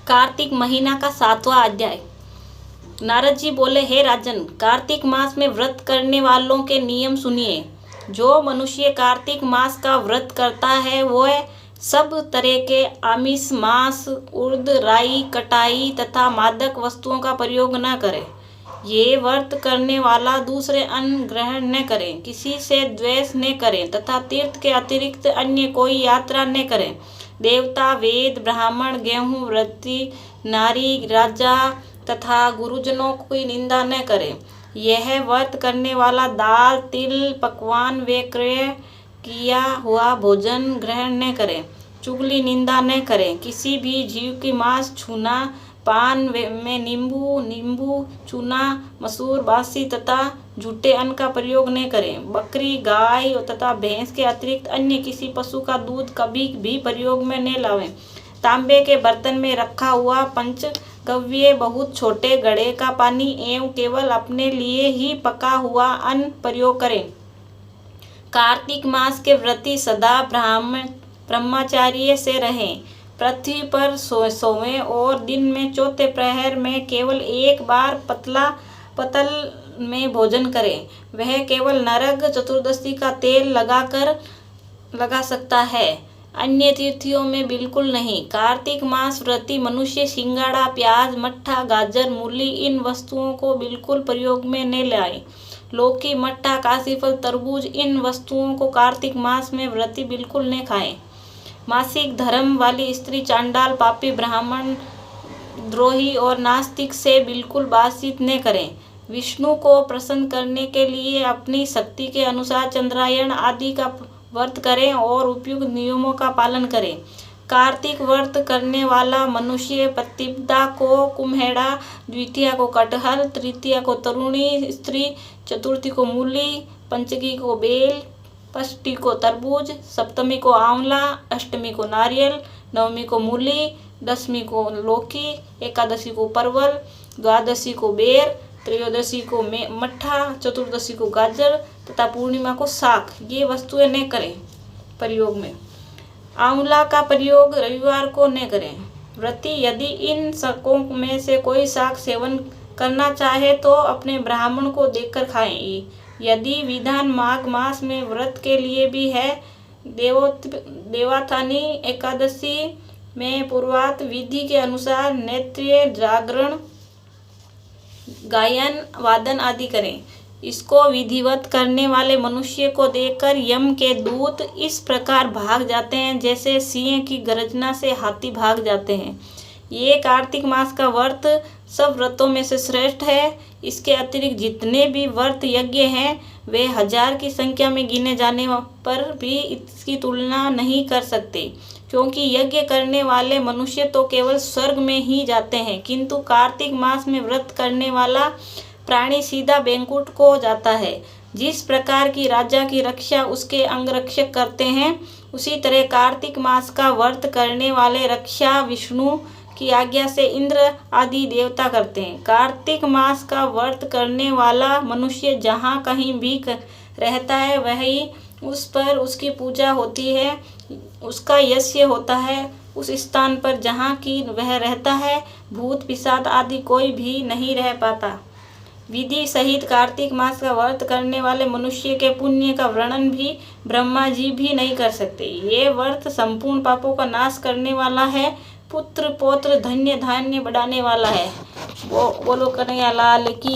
कार्तिक महीना का 7वां अध्याय। नारद जी बोले, हे राजन, कार्तिक मास में व्रत करने वालों के नियम सुनिए। जो मनुष्य कार्तिक मास का व्रत करता है वह सब तरह के आमिष, मांस, उर्द, राई, कटाई तथा मादक वस्तुओं का प्रयोग न करे। ये व्रत करने वाला दूसरे अन्न ग्रहण न करे, किसी से द्वेष न करे तथा तीर्थ के अतिरिक्त अन्य कोई यात्रा न करे। देवता, वेद, ब्राह्मण, गेहूं, व्रती, नारी, राजा तथा गुरुजनों की निंदा न करे। यह व्रत करने वाला दाल, तिल, पकवान व क्रय किया हुआ भोजन ग्रहण न करे। चुगली, निंदा न करे। किसी भी जीव की मांस छूना, पान में नींबू, चूना, मसूर, बासी तथा झूठे अन्न का प्रयोग न करें। बकरी, गाय तथा भैंस के अतिरिक्त अन्य किसी पशु का दूध कभी भी प्रयोग में न लावें। तांबे के बर्तन में रखा हुआ पंचगव्य, बहुत छोटे घड़े का पानी एवं केवल अपने लिए ही पका हुआ अन्न प्रयोग करें। कार्तिक मास के व्रती सदा ब्रह्मचर्य से रहें। पृथ्वी पर सोएं और दिन में चौथे प्रहर में केवल एक बार पतल में भोजन करें। वह केवल नरक चतुर्दशी का तेल लगा सकता है, अन्य तिथियों में बिल्कुल नहीं। कार्तिक मास व्रती मनुष्य सिंगाड़ा, प्याज, मट्ठा, गाजर, मूली इन वस्तुओं को बिल्कुल प्रयोग में न लाए। लौकी, मट्ठा, काशीफल, तरबूज इन वस्तुओं को कार्तिक मास में व्रती बिल्कुल न खाएं। मासिक धर्म वाली स्त्री, चांडाल, पापी, ब्राह्मण, द्रोही और नास्तिक से बिल्कुल बातचीत न करें। विष्णु को प्रसन्न करने के लिए अपनी शक्ति के अनुसार चंद्रायण आदि का व्रत करें और उपयुक्त नियमों का पालन करें। कार्तिक व्रत करने वाला मनुष्य प्रतिपदा को कुम्हेड़ा, द्वितीया को कटहल, तृतीया को तरुणी स्त्री, चतुर्थी को मूली, पंचमी को बेल, षष्ठी को तरबूज, सप्तमी को आंवला, अष्टमी को नारियल, नवमी को मूली, दशमी को लौकी, एकादशी को परवल, द्वादशी को बेर, त्रयोदशी को मट्ठा, चतुर्दशी को गाजर तथा पूर्णिमा को साग ये वस्तुएं न करें प्रयोग में। आंवला का प्रयोग रविवार को न करें। व्रती यदि इन शाकों में से कोई शाक सेवन करना चाहे तो अपने ब्राह्मण को देकर खाएं। यदि विधान माघ मास में व्रत के लिए भी है, देवोत्थानी एकादशी में पूर्वात विधि के अनुसार नृत्य, जागरण, गायन, वादन आदि करें। इसको विधिवत करने वाले मनुष्य को देखकर यम के दूत इस प्रकार भाग जाते हैं जैसे सिंह की गर्जना से हाथी भाग जाते हैं। ये कार्तिक मास का व्रत सब व्रतों में से श्रेष्ठ है। इसके अतिरिक्त जितने भी व्रत यज्ञ हैं वे 1000 की संख्या में गिने जाने पर भी इसकी तुलना नहीं कर सकते, क्योंकि यज्ञ करने वाले मनुष्य तो केवल स्वर्ग में ही जाते हैं, किंतु कार्तिक मास में व्रत करने वाला प्राणी सीधा बैकुंठ को जाता है। जिस प्रकार की राजा की रक्षा उसके अंगरक्षक करते हैं, उसी तरह कार्तिक मास का व्रत करने वाले रक्षा विष्णु की आज्ञा से इंद्र आदि देवता करते हैं। कार्तिक मास का व्रत करने वाला मनुष्य जहाँ कहीं भी रहता है वहीं उस पर उसकी पूजा होती है, उसका यज्ञ होता है। उस स्थान पर जहाँ की वह रहता है भूत पिशाच आदि कोई भी नहीं रह पाता। विधि सहित कार्तिक मास का व्रत करने वाले मनुष्य के पुण्य का वर्णन भी ब्रह्मा जी भी नहीं कर सकते। ये व्रत संपूर्ण पापों का नाश करने वाला है, पुत्र पौत्र धन्य धान्य बढ़ाने वाला है। बोलो कन्हैया लाल की।